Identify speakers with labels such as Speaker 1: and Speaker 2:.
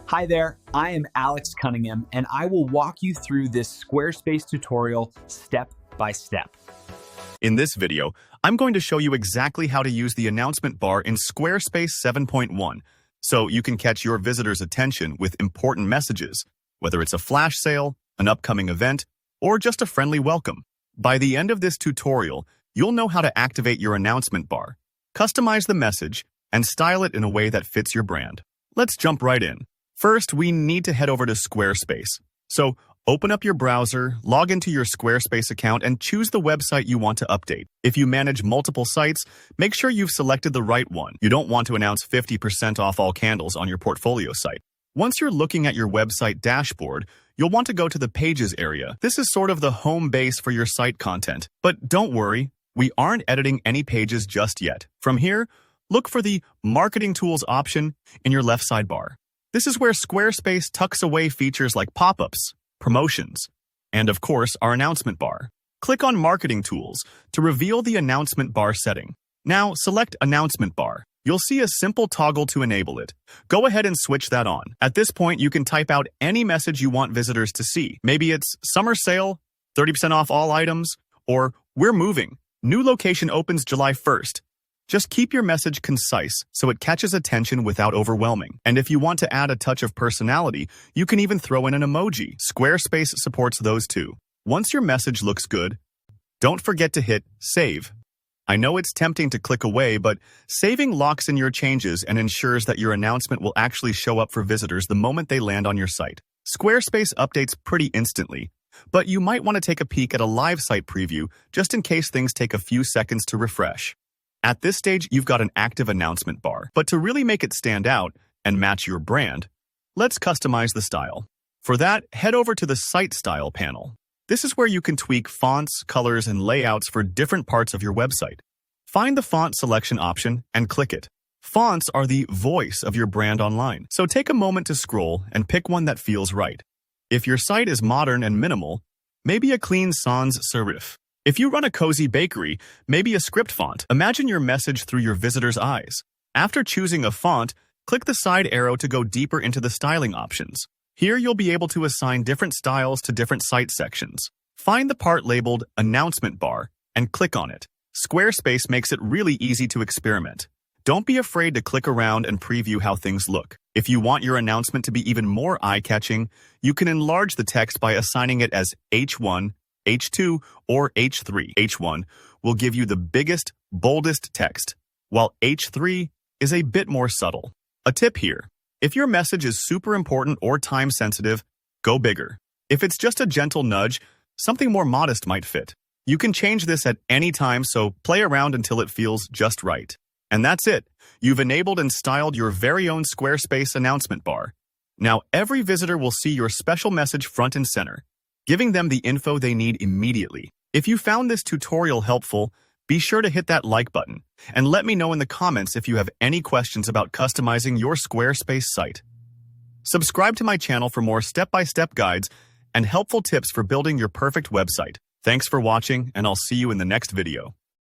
Speaker 1: Hi there, I am Alex Cunningham, and I will walk you through this Squarespace tutorial step by step.
Speaker 2: In this video, I'm going to show you exactly how to use the announcement bar in Squarespace 7.1, so you can catch your visitors' attention with important messages, whether it's a flash sale, an upcoming event, or just a friendly welcome. By the end of this tutorial, you'll know how to activate your announcement bar, customize the message, and style it in a way that fits your brand. Let's jump right in. First, we need to head over to Squarespace. So, open up your browser, log into your Squarespace account, and choose the website you want to update. If you manage multiple sites, make sure you've selected the right one. You don't want to announce 50% off all candles on your portfolio site. Once you're looking at your website dashboard, you'll want to go to the Pages area. This is sort of the home base for your site content. But don't worry, we aren't editing any pages just yet. From here, look for the Marketing Tools option in your left sidebar. This is where Squarespace tucks away features like pop-ups, promotions, and of course, our announcement bar. Click on Marketing Tools to reveal the announcement bar setting. Now, select Announcement Bar. You'll see a simple toggle to enable it. Go ahead and switch that on. At this point, you can type out any message you want visitors to see. Maybe it's Summer Sale, 30% off all items, or We're moving. New location opens July 1st. Just keep your message concise so it catches attention without overwhelming. And if you want to add a touch of personality, you can even throw in an emoji. Squarespace supports those too. Once your message looks good, don't forget to hit Save. I know it's tempting to click away, but saving locks in your changes and ensures that your announcement will actually show up for visitors the moment they land on your site. Squarespace updates pretty instantly, but you might want to take a peek at a live site preview just in case things take a few seconds to refresh. At this stage, you've got an active announcement bar, but to really make it stand out and match your brand, let's customize the style. For that, head over to the Site Style panel. This is where you can tweak fonts, colors, and layouts for different parts of your website. Find the font selection option and click it. Fonts are the voice of your brand online, so take a moment to scroll and pick one that feels right. If your site is modern and minimal, maybe a clean sans serif. If you run a cozy bakery, maybe a script font. Imagine your message through your visitor's eyes. After choosing a font, click the side arrow to go deeper into the styling options. Here you'll be able to assign different styles to different site sections. Find the part labeled Announcement Bar and click on it. Squarespace makes it really easy to experiment. Don't be afraid to click around and preview how things look. If you want your announcement to be even more eye-catching, you can enlarge the text by assigning it as H1, H2, or H3. H1 will give you the biggest, boldest text, while H3 is a bit more subtle. A tip here: if your message is super important or time-sensitive, go bigger. If it's just a gentle nudge, something more modest might fit. You can change this at any time, so play around until it feels just right. And that's it. You've enabled and styled your very own Squarespace announcement bar. Now every visitor will see your special message front and center, giving them the info they need immediately. If you found this tutorial helpful, be sure to hit that like button and let me know in the comments if you have any questions about customizing your Squarespace site. Subscribe to my channel for more step-by-step guides and helpful tips for building your perfect website. Thanks for watching, and I'll see you in the next video.